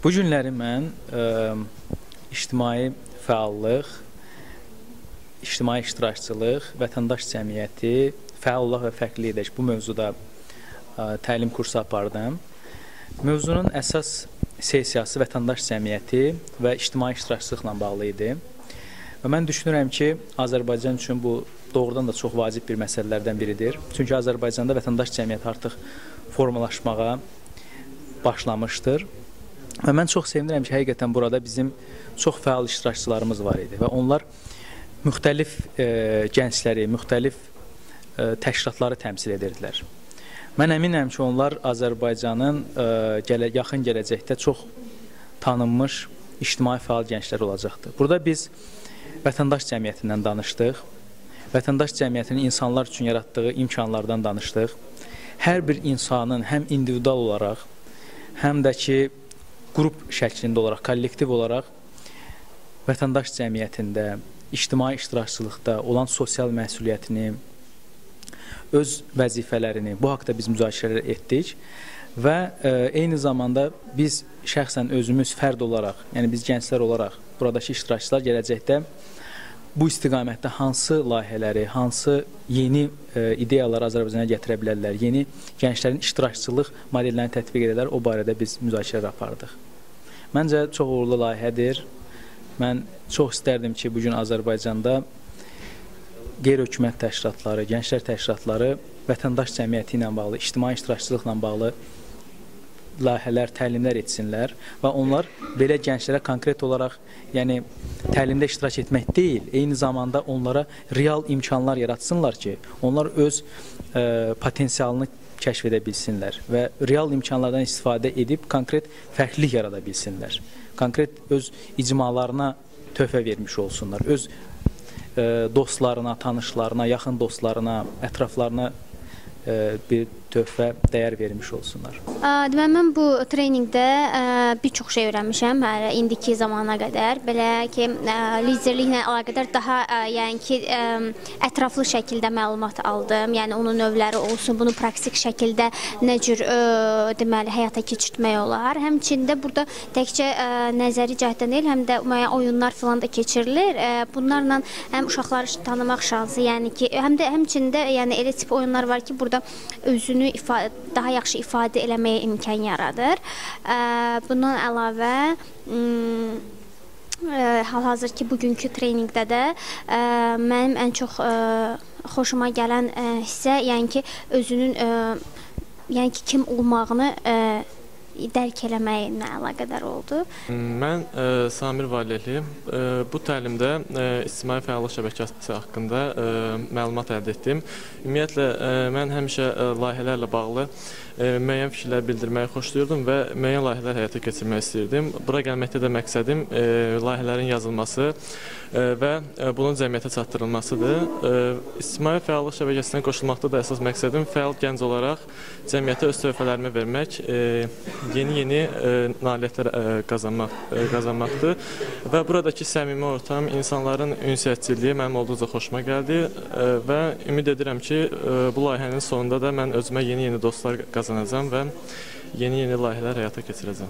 Bu günləri mən ictimai fəallıq, ictimai iştirakçılıq, vətəndaş cəmiyyəti, fəallıq və fərqli edək bu mövzuda təlim kursu apardım. Mövzunun əsas sessiyası vətəndaş cəmiyyəti və ictimai iştirakçılıqla bağlı idi. Və mən düşünürəm ki, Azərbaycan üçün bu doğrudan da çox vacib bir məsələlərdən biridir. Çünki Azərbaycanda vətəndaş cəmiyyəti artıq formalaşmağa başlamışdır. Və mən çox sevinirəm ki, həqiqətən burada bizim çox fəal iştirakçılarımız var idi və onlar müxtəlif gəncləri, müxtəlif təşkilatları təmsil edirdilər. Mən əminəm ki, onlar Azərbaycanın yaxın gələcəkdə çox tanınmış ictimai fəal gənclər olacaqdır. Burada biz vətəndaş cəmiyyətindən danışdıq, vətəndaş cəmiyyətinin insanlar üçün yaratdığı imkanlardan danışdıq. Hər bir insanın həm individual olaraq, həm də ki, qrup şəklində olaraq, kollektiv olaraq vətəndaş cəmiyyətində, ictimai iştirakçılıqda olan sosial məsuliyyətini, öz vəzifələrini, bu haqda biz müzakirələr etdik və eyni zamanda biz şəxsən özümüz fərd olaraq, yəni biz gənclər olaraq, buradakı iştirakçılar gələcəkdə bu istiqamətdə hansı layihələri, hansı yeni ideyaları Azərbaycana gətirə bilərlər, yeni gənclərin iştirakçılıq modellərini tətbiq edərlər, o barədə biz müzakirələr apardıq. Məncə, çox uğurlu layihədir. Mən çox istərdim ki, bugün Azərbaycanda qeyri-hökumət təşkilatları, gənclər təşkilatları vətəndaş cəmiyyəti ilə bağlı, ictimai iştirakçılıqla bağlı layihələr, təlimlər etsinlər və onlar belə gənclərə konkret olaraq, yəni təlimdə iştirak etmək deyil, eyni zamanda onlara real imkanlar yaratsınlar ki, onlar öz potensialını kəşf edə bilsinlər və real imkanlardan istifadə edib konkret fərqlilik yarada bilsinlər. Konkret öz icmalarına töhfə vermiş olsunlar, öz dostlarına, tanışlarına, yaxın dostlarına, ətraflarına bir töhfə, dəyər vermiş olsunlar. Deməli, mən bu treyningdə bir çox şey öyrənmişəm indiki zamana qədər. Belə ki, liderliklə əlaqədar daha ətraflı şəkildə məlumat aldım. Yəni, onun növləri olsun, bunu praktik şəkildə nə cür deməli, həyata keçirtmək olar. Həmçində burada təkcə nəzəri cəhətdən deyil, həm də oyunlar filan da keçirilir. Bunlarla həm uşaqları tanımaq şansı, yəni ki, həm də həmçində elə tip oyunlar var ki, burada özünü daha yaxşı ifadə eləməyə imkan yaradır. Bundan əlavə, hal-hazırki bugünkü treyningdə də mənim ən çox xoşuma gələn hissə, yəni ki, özünün kim olmağını dərk eləməklə əlaqədar oldu. Mən Samir Valiyli. Bu təlimdə ictimai fəallıq şəbəkəsi haqqında məlumat əldə etdim. Ümumiyyətlə, mən həmişə layihələrlə bağlı müəyyən fikirlər bildirməyi xoşlayırdım və müəyyən layihələr həyata keçirmək istəyirdim. Bura gəlməkdə də məqsədim layihələrin yazılması və bunun cəmiyyətə çatdırılmasıdır. İctimai fəallıq şəbəkəsinə qoşulmaqda da əsas məqsədim fəal gənc olaraq cəmiyyətə öz töhfələrimi vermək, yeni nailiyyətlər qazanmaqdır və buradakı səmimi ortam, insanların ünsiyyətçiliyi mənim olduqca xoşuma gəldi və ümid edirəm ki, bu layihənin sonunda da mən özümə yeni dostlar qazanacağam və yeni layihələr həyata keçirəcəm.